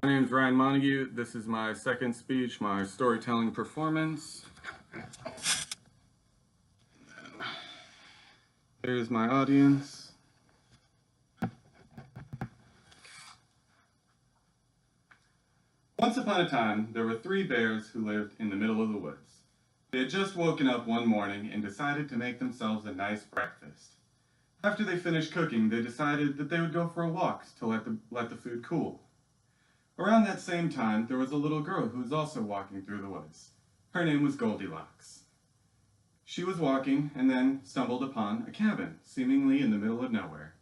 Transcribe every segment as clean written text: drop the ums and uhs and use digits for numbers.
My name is Ryan Montague. This is my second speech, my storytelling performance. There's my audience. Once upon a time, there were 3 bears who lived in the middle of the woods. They had just woken up one morning and decided to make themselves a nice breakfast. After they finished cooking, they decided that they would go for a walk to let the food cool. Around that same time, there was a little girl who was also walking through the woods. Her name was Goldilocks. She was walking and then stumbled upon a cabin, seemingly in the middle of nowhere.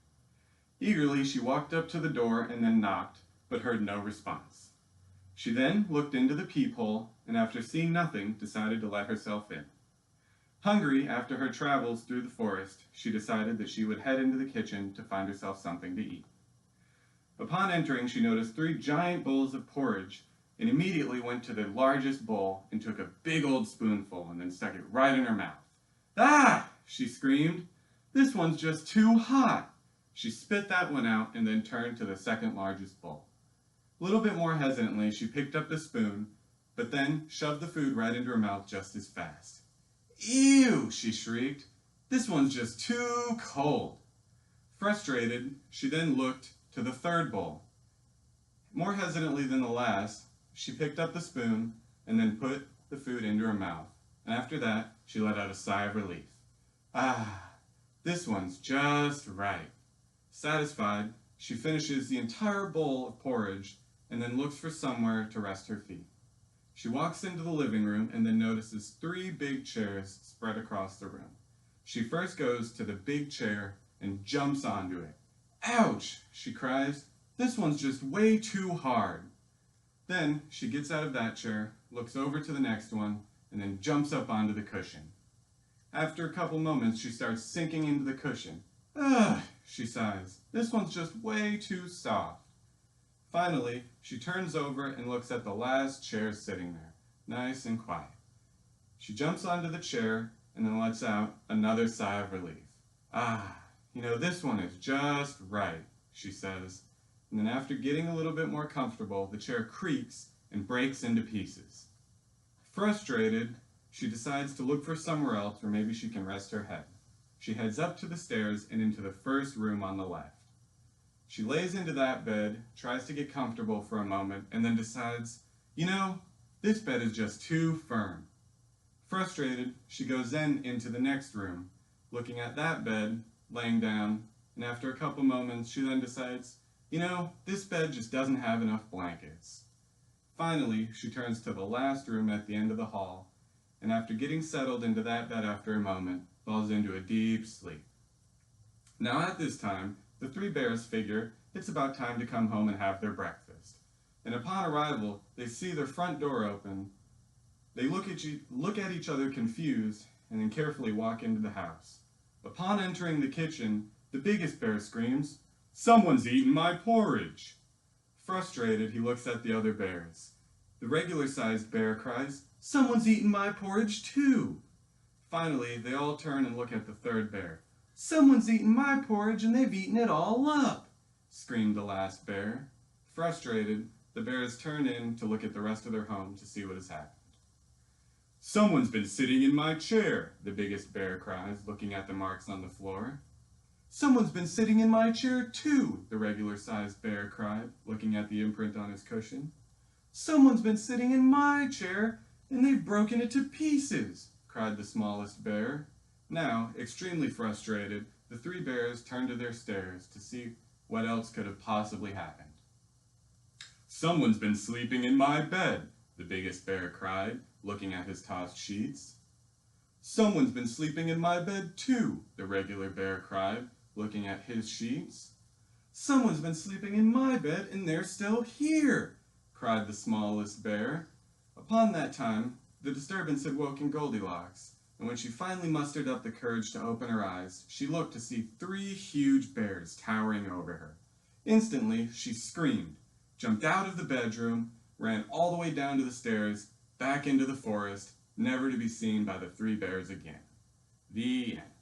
Eagerly, she walked up to the door and then knocked, but heard no response. She then looked into the peephole and after seeing nothing, decided to let herself in. Hungry after her travels through the forest, she decided that she would head into the kitchen to find herself something to eat. Upon entering, she noticed 3 giant bowls of porridge and immediately went to the largest bowl and took a big old spoonful and then stuck it right in her mouth. "Ah!" she screamed. "This one's just too hot." She spit that one out and then turned to the second largest bowl. A little bit more hesitantly, she picked up the spoon, but then shoved the food right into her mouth just as fast. "Ew!" she shrieked. "This one's just too cold." Frustrated, she then looked to the third bowl. More hesitantly than the last, she picked up the spoon and then put the food into her mouth. And after that, she let out a sigh of relief. "Ah, this one's just right." Satisfied, she finishes the entire bowl of porridge and then looks for somewhere to rest her feet. She walks into the living room and then notices 3 big chairs spread across the room. She first goes to the big chair and jumps onto it. "Ouch!" she cries. "This one's just way too hard." Then she gets out of that chair, looks over to the next one, and then jumps up onto the cushion. After a couple moments, she starts sinking into the cushion. "Ugh," she sighs. "This one's just way too soft." Finally, she turns over and looks at the last chair sitting there, nice and quiet. She jumps onto the chair and then lets out another sigh of relief. "Ah, this one is just right," she says. And then after getting a little bit more comfortable, the chair creaks and breaks into pieces. Frustrated, she decides to look for somewhere else where maybe she can rest her head. She heads up to the stairs and into the first room on the left. She lays into that bed, tries to get comfortable for a moment, and then decides, this bed is just too firm. Frustrated, she goes then into the next room, looking at that bed, laying down, and after a couple moments, she then decides, this bed just doesn't have enough blankets. Finally, she turns to the last room at the end of the hall, and after getting settled into that bed after a moment, falls into a deep sleep. Now at this time, the 3 bears figure it's about time to come home and have their breakfast. And upon arrival, they see their front door open. They look at each other confused, and then carefully walk into the house. Upon entering the kitchen, the biggest bear screams, "Someone's eaten my porridge!" Frustrated, he looks at the other bears. The regular-sized bear cries, "Someone's eaten my porridge too!" Finally, they all turn and look at the third bear. "Someone's eaten my porridge and they've eaten it all up!" screamed the last bear. Frustrated, the bears turn in to look at the rest of their home to see what has happened. "Someone's been sitting in my chair," the biggest bear cries, looking at the marks on the floor. "Someone's been sitting in my chair too," the regular-sized bear cried, looking at the imprint on his cushion. "Someone's been sitting in my chair and they've broken it to pieces," cried the smallest bear. Now, extremely frustrated, the 3 bears turned to their stairs to see what else could have possibly happened. "Someone's been sleeping in my bed," the biggest bear cried, looking at his tossed sheets. "Someone's been sleeping in my bed too," the regular bear cried, looking at his sheets. "Someone's been sleeping in my bed and they're still here," cried the smallest bear. Upon that time, the disturbance had woken Goldilocks, and when she finally mustered up the courage to open her eyes, she looked to see 3 huge bears towering over her. Instantly, she screamed, jumped out of the bedroom, ran all the way down to the stairs, back into the forest, never to be seen by the 3 bears again. The end.